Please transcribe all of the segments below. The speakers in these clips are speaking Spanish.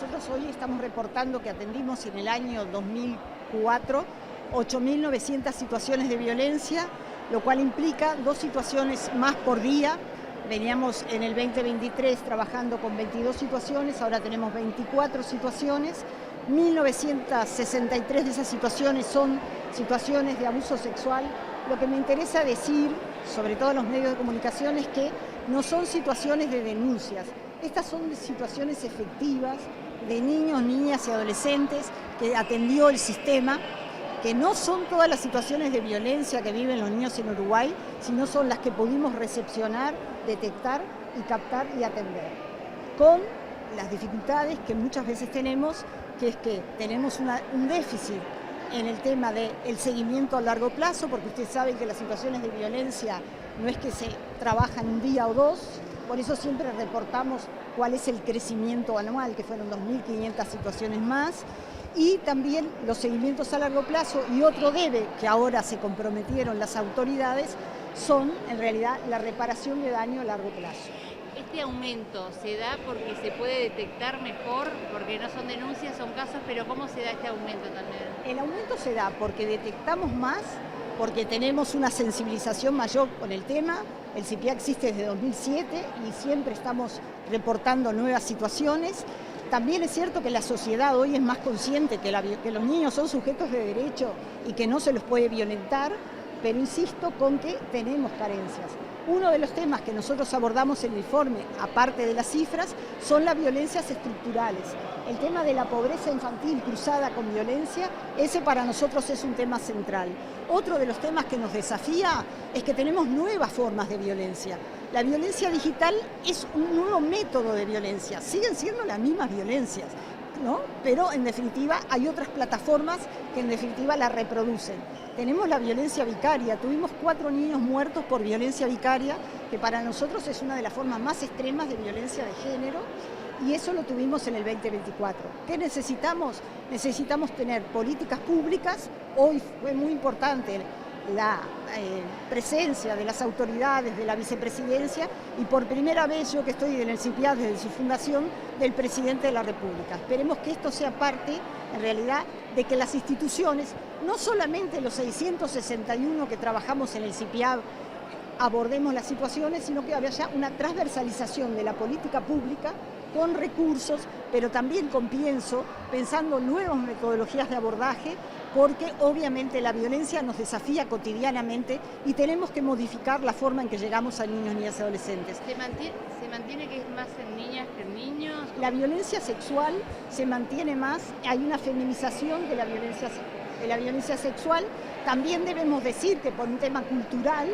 nosotros hoy estamos reportando que atendimos en el año 2004 8.900 situaciones de violencia, lo cual implica 2 situaciones más por día. Veníamos en el 2023 trabajando con 22 situaciones, ahora tenemos 24 situaciones. 1.963 de esas situaciones son situaciones de abuso sexual. Lo que me interesa decir, sobre todo en los medios de comunicación, es que no son situaciones de denuncias. Estas son situaciones efectivas de niños, niñas y adolescentes que atendió el sistema, que no son todas las situaciones de violencia que viven los niños en Uruguay, sino son las que pudimos recepcionar, detectar y captar y atender. Con las dificultades que muchas veces tenemos, que es que tenemos un déficit en el tema del seguimiento a largo plazo, porque ustedes saben que las situaciones de violencia no es que se trabajan un día o dos, por eso siempre reportamos cuál es el crecimiento anual, que fueron 2.500 situaciones más, y también los seguimientos a largo plazo, y otro debe que ahora se comprometieron las autoridades, son en realidad la reparación de daño a largo plazo. ¿Este aumento se da porque se puede detectar mejor, porque no son denuncias, son casos, pero cómo se da este aumento también? El aumento se da porque detectamos más, porque tenemos una sensibilización mayor con el tema. El CIPIA existe desde 2007 y siempre estamos reportando nuevas situaciones. También es cierto que la sociedad hoy es más consciente que los niños son sujetos de derecho y que no se los puede violentar, pero insisto con que tenemos carencias. Uno de los temas que nosotros abordamos en el informe, aparte de las cifras, son las violencias estructurales. El tema de la pobreza infantil cruzada con violencia, ese para nosotros es un tema central. Otro de los temas que nos desafía es que tenemos nuevas formas de violencia. La violencia digital es un nuevo método de violencia, siguen siendo las mismas violencias, ¿no? Pero en definitiva hay otras plataformas que en definitiva la reproducen. Tenemos la violencia vicaria, tuvimos 4 niños muertos por violencia vicaria, que para nosotros es una de las formas más extremas de violencia de género, y eso lo tuvimos en el 2024. ¿Qué necesitamos? Necesitamos tener políticas públicas. Hoy fue muy importante la presencia de las autoridades, de la vicepresidencia, y por primera vez yo que estoy en el CIPIA desde su fundación, del presidente de la República. Esperemos que esto sea parte, en realidad, de que las instituciones, no solamente los 661 que trabajamos en el CIPIA, abordemos las situaciones, sino que haya una transversalización de la política pública con recursos, pero también pensando nuevas metodologías de abordaje, porque obviamente la violencia nos desafía cotidianamente y tenemos que modificar la forma en que llegamos a niños, niñas y adolescentes. ¿Se mantiene que es más en niñas que en niños? La violencia sexual se mantiene más, hay una feminización de la violencia sexual. También debemos decir que por un tema cultural,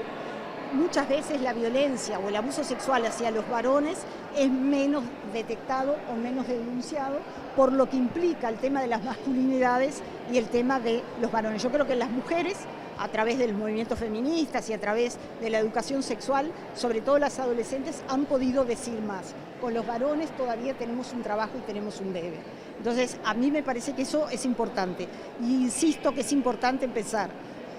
muchas veces la violencia o el abuso sexual hacia los varones es menos detectado o menos denunciado, por lo que implica el tema de las masculinidades y el tema de los varones. Yo creo que las mujeres, a través de los movimientos feministas y a través de la educación sexual, sobre todo las adolescentes, han podido decir más. Con los varones todavía tenemos un trabajo y tenemos un debe. Entonces, a mí me parece que eso es importante. Y insisto que es importante empezar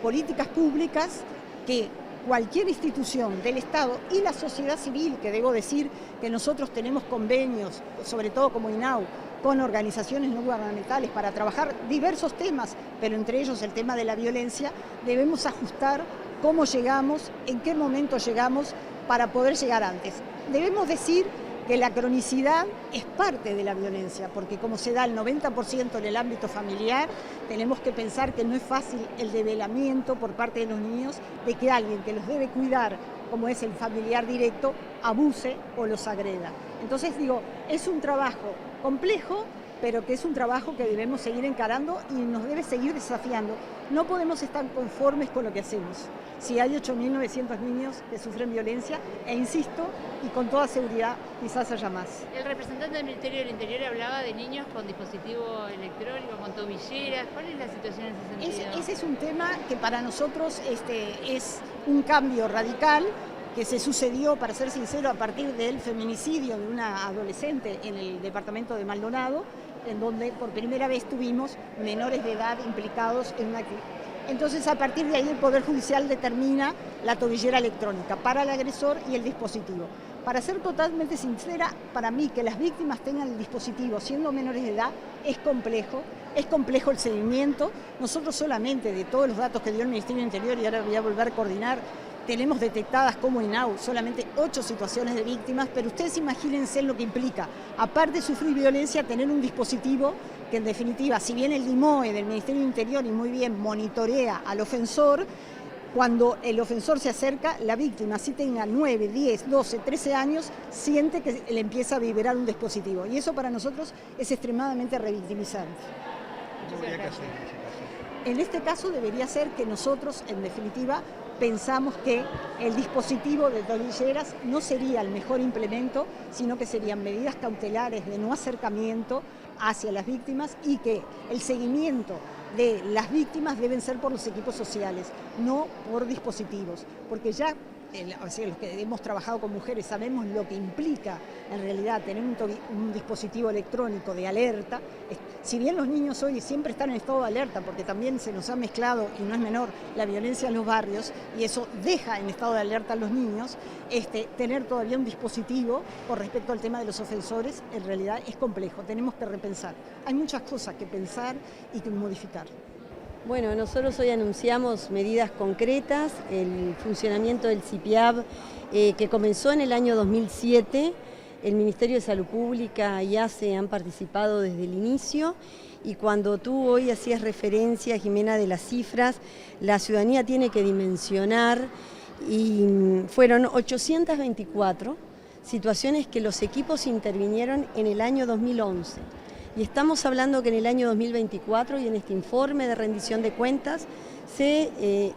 políticas públicas que cualquier institución del Estado y la sociedad civil, que debo decir que nosotros tenemos convenios, sobre todo como INAU, con organizaciones no gubernamentales para trabajar diversos temas, pero entre ellos el tema de la violencia, debemos ajustar cómo llegamos, en qué momento llegamos para poder llegar antes. Debemos decir que la cronicidad es parte de la violencia, porque como se da el 90% en el ámbito familiar, tenemos que pensar que no es fácil el develamiento por parte de los niños de que alguien que los debe cuidar, como es el familiar directo, abuse o los agreda. Entonces digo, es un trabajo complejo, pero que es un trabajo que debemos seguir encarando y nos debe seguir desafiando. No podemos estar conformes con lo que hacemos. Si hay 8.900 niños que sufren violencia, e insisto, y con toda seguridad, quizás haya más. El representante del Ministerio del Interior hablaba de niños con dispositivo electrónico, con tobilleras. ¿Cuál es la situación en ese sentido? Ese es un tema que para nosotros es un cambio radical que se sucedió, para ser sincero, a partir del feminicidio de una adolescente en el departamento de Maldonado, en donde por primera vez tuvimos menores de edad implicados en una actividad. Entonces, a partir de ahí, el Poder Judicial determina la tobillera electrónica para el agresor y el dispositivo. Para ser totalmente sincera, para mí que las víctimas tengan el dispositivo siendo menores de edad es complejo el seguimiento. Nosotros solamente de todos los datos que dio el Ministerio del Interior, y ahora voy a volver a coordinar, tenemos detectadas como INAU solamente 8 situaciones de víctimas, pero ustedes imagínense lo que implica, aparte de sufrir violencia, tener un dispositivo que en definitiva, si bien el DIMOE del Ministerio del Interior y muy bien monitorea al ofensor, cuando el ofensor se acerca, la víctima, si tenga 9, 10, 12, 13 años, siente que le empieza a vibrar un dispositivo. Y eso para nosotros es extremadamente revictimizante. ¿Qué habría que hacer en ese caso? En este caso debería ser que nosotros, en definitiva, pensamos que el dispositivo de tobilleras no sería el mejor implemento, sino que serían medidas cautelares de no acercamiento hacia las víctimas y que el seguimiento de las víctimas deben ser por los equipos sociales, no por dispositivos, porque ya los que hemos trabajado con mujeres sabemos lo que implica en realidad tener un dispositivo electrónico de alerta. Si bien los niños hoy siempre están en estado de alerta, porque también se nos ha mezclado, y no es menor, la violencia en los barrios, y eso deja en estado de alerta a los niños, tener todavía un dispositivo con respecto al tema de los ofensores, en realidad es complejo, tenemos que repensar. Hay muchas cosas que pensar y que modificar. Bueno, nosotros hoy anunciamos medidas concretas, el funcionamiento del CIPIAB que comenzó en el año 2007, el Ministerio de Salud Pública y ACE han participado desde el inicio y cuando tú hoy hacías referencia, Jimena, de las cifras, la ciudadanía tiene que dimensionar y fueron 824 situaciones que los equipos intervinieron en el año 2011. Y estamos hablando que en el año 2024 y en este informe de rendición de cuentas se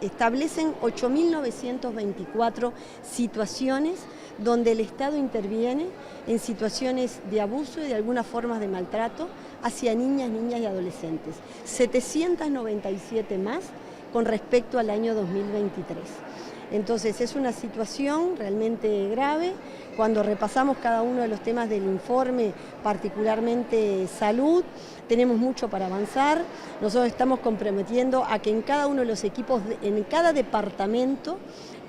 establecen 8.924 situaciones donde el Estado interviene en situaciones de abuso y de algunas formas de maltrato hacia niñas, niñas y adolescentes. 797 más con respecto al año 2023. Entonces es una situación realmente grave. Cuando repasamos cada uno de los temas del informe, particularmente salud, tenemos mucho para avanzar. Nosotros estamos comprometiendo a que en cada uno de los equipos, en cada departamento,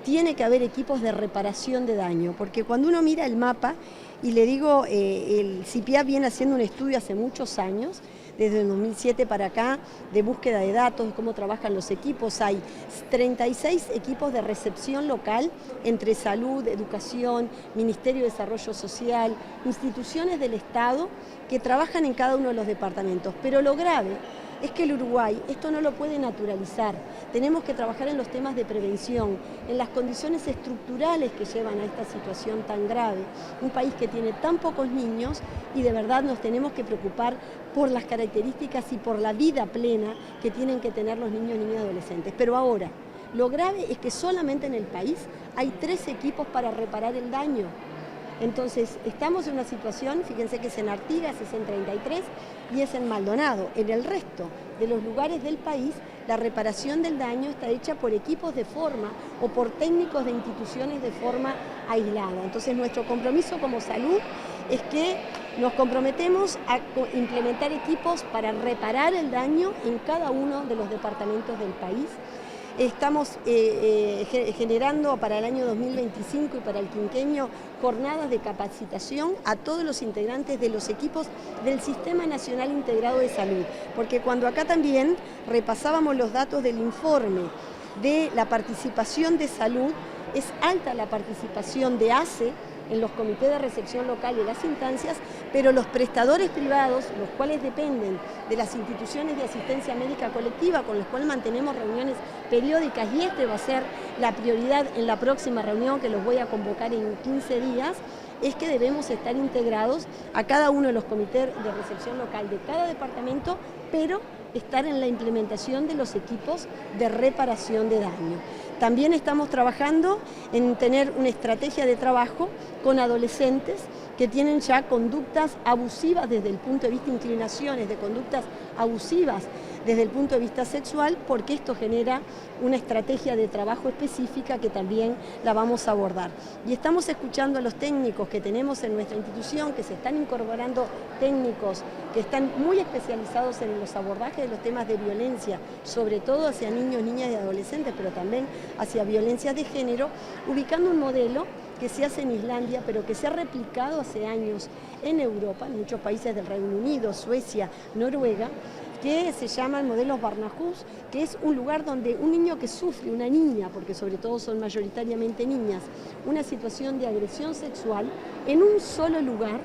tiene que haber equipos de reparación de daño, porque cuando uno mira el mapa, y le digo, el CIPIAB viene haciendo un estudio hace muchos años, desde el 2007 para acá, de búsqueda de datos, de cómo trabajan los equipos. Hay 36 equipos de recepción local entre salud, educación, Ministerio de Desarrollo Social, instituciones del Estado que trabajan en cada uno de los departamentos. Pero lo grave es que el Uruguay esto no lo puede naturalizar. Tenemos que trabajar en los temas de prevención, en las condiciones estructurales que llevan a esta situación tan grave. Un país que tiene tan pocos niños y de verdad nos tenemos que preocupar por las características y por la vida plena que tienen que tener los niños, niñas y adolescentes. Pero ahora, lo grave es que solamente en el país hay 3 equipos para reparar el daño. Entonces, estamos en una situación, fíjense que es en Artigas, es en 33 y es en Maldonado. En el resto de los lugares del país, la reparación del daño está hecha por equipos de forma o por técnicos de instituciones de forma aislada. Entonces, nuestro compromiso como salud es que nos comprometemos a implementar equipos para reparar el daño en cada uno de los departamentos del país. Estamos generando para el año 2025 y para el quinquenio jornadas de capacitación a todos los integrantes de los equipos del Sistema Nacional Integrado de Salud, porque cuando acá también repasábamos los datos del informe de la participación de salud, es alta la participación de ACE en los comités de recepción local y las instancias, pero los prestadores privados, los cuales dependen de las instituciones de asistencia médica colectiva, con los cuales mantenemos reuniones periódicas, y este va a ser la prioridad en la próxima reunión que los voy a convocar en 15 días, es que debemos estar integrados a cada uno de los comités de recepción local de cada departamento, pero estar en la implementación de los equipos de reparación de daño. También estamos trabajando en tener una estrategia de trabajo con adolescentes que tienen ya conductas abusivas desde el punto de vista, inclinaciones de conductas abusivas desde el punto de vista sexual, porque esto genera una estrategia de trabajo específica que también la vamos a abordar. Y estamos escuchando a los técnicos que tenemos en nuestra institución, que se están incorporando técnicos que están muy especializados en los abordajes de los temas de violencia, sobre todo hacia niños, niñas y adolescentes, pero también hacia violencia de género, ubicando un modelo que se hace en Islandia, pero que se ha replicado hace años en Europa, en muchos países del Reino Unido, Suecia, Noruega, que se llama el modelo Barnahus, que es un lugar donde un niño que sufre, una niña, porque sobre todo son mayoritariamente niñas, una situación de agresión sexual, en un solo lugar,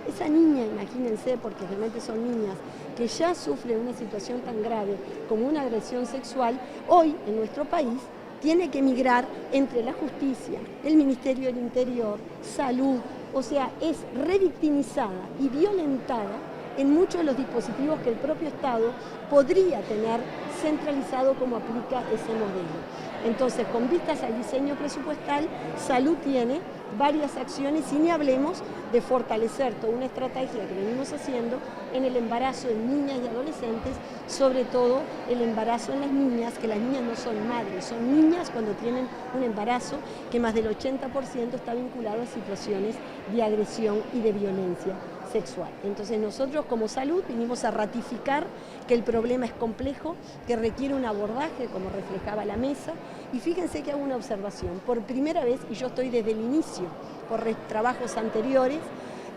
esa niña, imagínense, porque realmente son niñas, que ya sufren una situación tan grave como una agresión sexual, hoy en nuestro país tiene que migrar entre la justicia, el Ministerio del Interior, Salud, o sea, es revictimizada y violentada en muchos de los dispositivos que el propio Estado podría tener centralizado como aplica ese modelo. Entonces, con vistas al diseño presupuestal, Salud tiene varias acciones y ni hablemos de fortalecer toda una estrategia que venimos haciendo en el embarazo de niñas y adolescentes, sobre todo el embarazo en las niñas, que las niñas no son madres, son niñas cuando tienen un embarazo, que más del 80% está vinculado a situaciones de agresión y de violencia sexual. Entonces nosotros como Salud vinimos a ratificar que el problema es complejo, que requiere un abordaje como reflejaba la mesa, y fíjense que hago una observación, por primera vez, y yo estoy desde el inicio, por trabajos anteriores,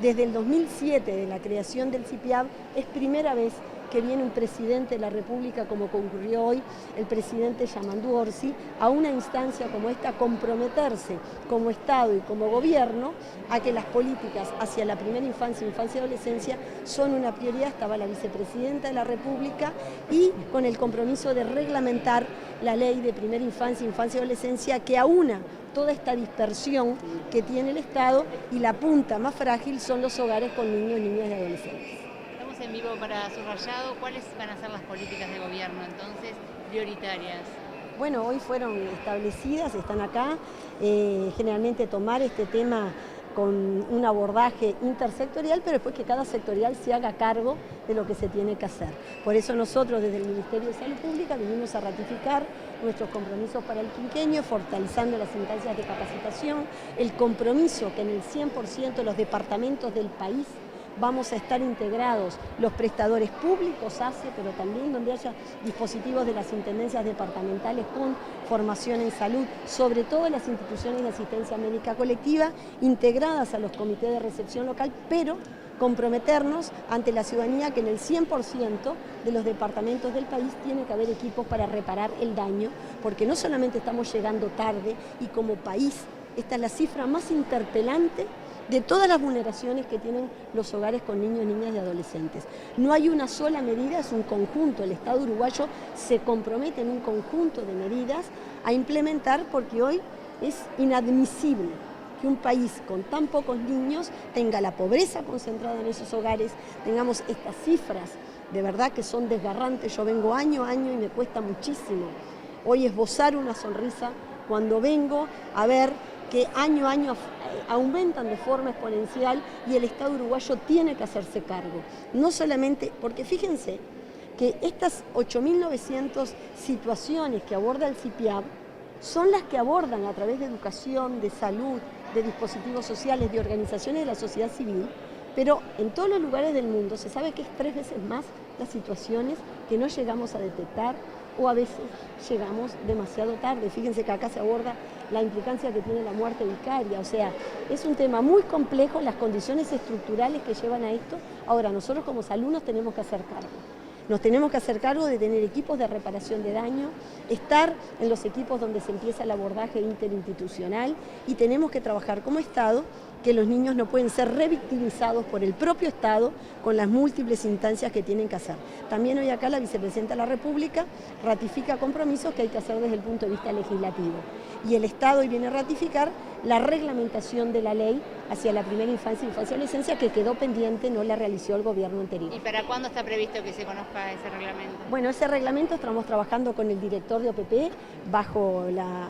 desde el 2007 de la creación del CIPIAB, es primera vez que viene un presidente de la República, como concurrió hoy el presidente Yamandu Orsi, a una instancia como esta, a comprometerse como Estado y como Gobierno a que las políticas hacia la primera infancia, infancia y adolescencia son una prioridad. Estaba la vicepresidenta de la República y con el compromiso de reglamentar la ley de primera infancia, infancia y adolescencia que aúna toda esta dispersión que tiene el Estado, y la punta más frágil son los hogares con niños, niñas y adolescentes. En vivo para Subrayado, ¿cuáles van a ser las políticas de gobierno entonces prioritarias? Bueno, hoy fueron establecidas, están acá, generalmente tomar este tema con un abordaje intersectorial, pero después que cada sectorial se haga cargo de lo que se tiene que hacer. Por eso nosotros desde el Ministerio de Salud Pública vinimos a ratificar nuestros compromisos para el quinquenio, fortalezando las instancias de capacitación, el compromiso que en el 100% de los departamentos del país vamos a estar integrados los prestadores públicos, ACE, pero también donde haya dispositivos de las intendencias departamentales con formación en salud, sobre todo en las instituciones de asistencia médica colectiva, integradas a los comités de recepción local, pero comprometernos ante la ciudadanía que en el 100% de los departamentos del país tiene que haber equipos para reparar el daño, porque no solamente estamos llegando tarde, y como país esta es la cifra más interpelante de todas las vulneraciones que tienen los hogares con niños, niñas y adolescentes. No hay una sola medida, es un conjunto. El Estado uruguayo se compromete en un conjunto de medidas a implementar, porque hoy es inadmisible que un país con tan pocos niños tenga la pobreza concentrada en esos hogares, tengamos estas cifras de verdad que son desgarrantes. Yo vengo año a año y me cuesta muchísimo hoy esbozar una sonrisa cuando vengo a ver que año a año aumentan de forma exponencial, y el Estado uruguayo tiene que hacerse cargo. No solamente, porque fíjense que estas 8.900 situaciones que aborda el CIPIAB son las que abordan a través de educación, de salud, de dispositivos sociales, de organizaciones de la sociedad civil, pero en todos los lugares del mundo se sabe que es 3 veces más las situaciones que no llegamos a detectar, o a veces llegamos demasiado tarde. Fíjense que acá se aborda la implicancia que tiene la muerte vicaria, o sea, es un tema muy complejo, las condiciones estructurales que llevan a esto. Ahora, nosotros como Salud nos tenemos que hacer cargo. Nos tenemos que hacer cargo de tener equipos de reparación de daño, estar en los equipos donde se empieza el abordaje interinstitucional, y tenemos que trabajar como Estado que los niños no pueden ser revictimizados por el propio Estado con las múltiples instancias que tienen que hacer. También hoy acá la vicepresidenta de la República ratifica compromisos que hay que hacer desde el punto de vista legislativo. Y el Estado hoy viene a ratificar la reglamentación de la ley hacia la primera infancia, infancia y adolescencia, que quedó pendiente, no la realizó el gobierno anterior. ¿Y para cuándo está previsto que se conozca ese reglamento? Bueno, ese reglamento estamos trabajando con el director de OPP bajo la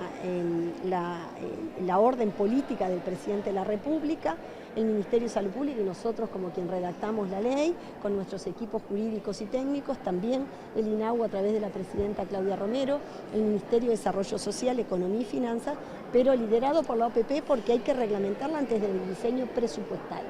orden política del presidente de la República, el Ministerio de Salud Pública y nosotros como quien redactamos la ley, con nuestros equipos jurídicos y técnicos, también el INAU a través de la presidenta Claudia Romero, el Ministerio de Desarrollo Social, Economía y Finanzas, pero liderado por la OPP porque hay que reglamentarla antes del diseño presupuestal.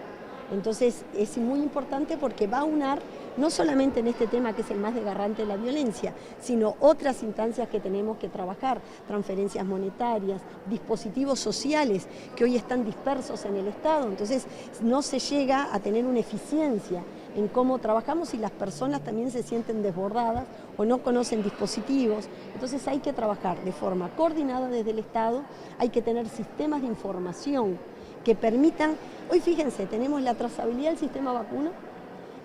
Entonces es muy importante porque va a unar no solamente en este tema que es el más desgarrante de la violencia, sino otras instancias que tenemos que trabajar, transferencias monetarias, dispositivos sociales que hoy están dispersos en el Estado, entonces no se llega a tener una eficiencia en cómo trabajamos y las personas también se sienten desbordadas o no conocen dispositivos, entonces hay que trabajar de forma coordinada desde el Estado, hay que tener sistemas de información que permitan, hoy fíjense, tenemos la trazabilidad del sistema vacuna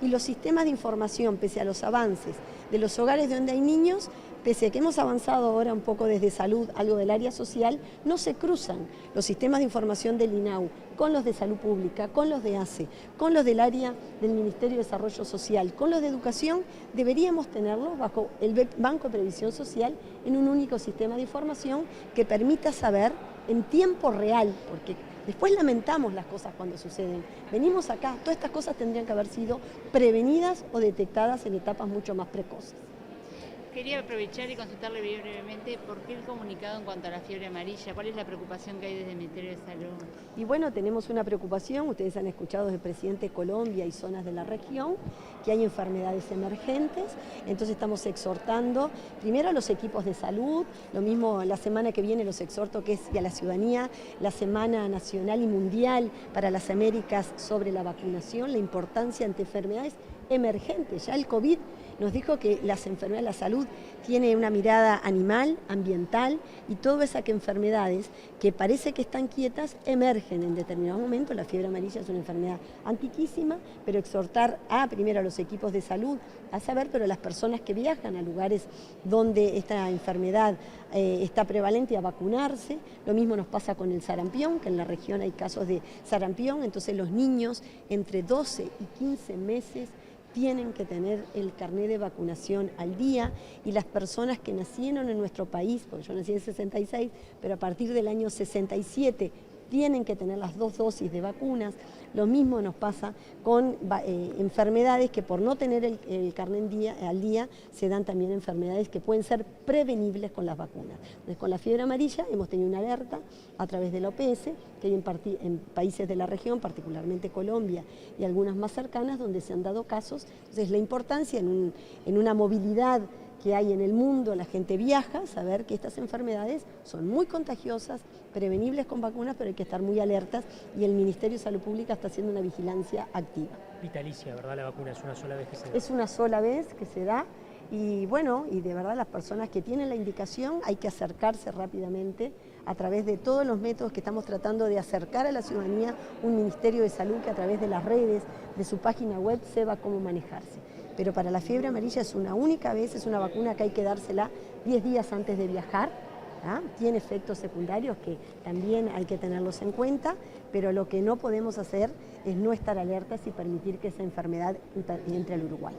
y los sistemas de información, pese a los avances de los hogares donde hay niños, pese a que hemos avanzado ahora un poco desde salud, algo del área social, no se cruzan los sistemas de información del INAU con los de salud pública, con los de ACE, con los del área del Ministerio de Desarrollo Social, con los de educación, deberíamos tenerlos bajo el Banco de Previsión Social en un único sistema de información que permita saber en tiempo real, porque después lamentamos las cosas cuando suceden. Venimos acá, todas estas cosas tendrían que haber sido prevenidas o detectadas en etapas mucho más precoces. Quería aprovechar y consultarle bien brevemente por qué el comunicado en cuanto a la fiebre amarilla, cuál es la preocupación que hay desde el Ministerio de Salud. Y bueno, tenemos una preocupación, ustedes han escuchado desde el presidente de Colombia y zonas de la región, que hay enfermedades emergentes, entonces estamos exhortando primero a los equipos de salud, lo mismo la semana que viene los exhorto que es y a la ciudadanía, la Semana Nacional y Mundial para las Américas sobre la vacunación, la importancia ante enfermedades emergentes, ya el COVID nos dijo que las enfermedades, la salud tiene una mirada animal, ambiental y todas esas enfermedades que parece que están quietas emergen en determinados momentos. La fiebre amarilla es una enfermedad antiquísima, pero exhortar primero a los equipos de salud a saber, pero las personas que viajan a lugares donde esta enfermedad está prevalente a vacunarse. Lo mismo nos pasa con el sarampión, que en la región hay casos de sarampión, entonces los niños entre 12 y 15 meses tienen que tener el carnet de vacunación al día y las personas que nacieron en nuestro país, porque yo nací en 66, pero a partir del año 67 tienen que tener las 2 dosis de vacunas. Lo mismo nos pasa con enfermedades que por no tener el carnet al día se dan también enfermedades que pueden ser prevenibles con las vacunas. Entonces, con la fiebre amarilla hemos tenido una alerta a través de la OPS, que hay en países de la región, particularmente Colombia y algunas más cercanas, donde se han dado casos. Entonces, la importancia en una movilidad que hay en el mundo, la gente viaja, saber que estas enfermedades son muy contagiosas, prevenibles con vacunas, pero hay que estar muy alertas y el Ministerio de Salud Pública está haciendo una vigilancia activa. Vitalicia, ¿verdad? La vacuna es una sola vez que se da. Es una sola vez que se da y bueno, y de verdad las personas que tienen la indicación hay que acercarse rápidamente a través de todos los métodos que estamos tratando de acercar a la ciudadanía un Ministerio de Salud que a través de las redes, de su página web, sepa cómo manejarse. Pero para la fiebre amarilla es una única vez, es una vacuna que hay que dársela 10 días antes de viajar, ¿ah? Tiene efectos secundarios que también hay que tenerlos en cuenta, pero lo que no podemos hacer es no estar alertas y permitir que esa enfermedad entre al Uruguay.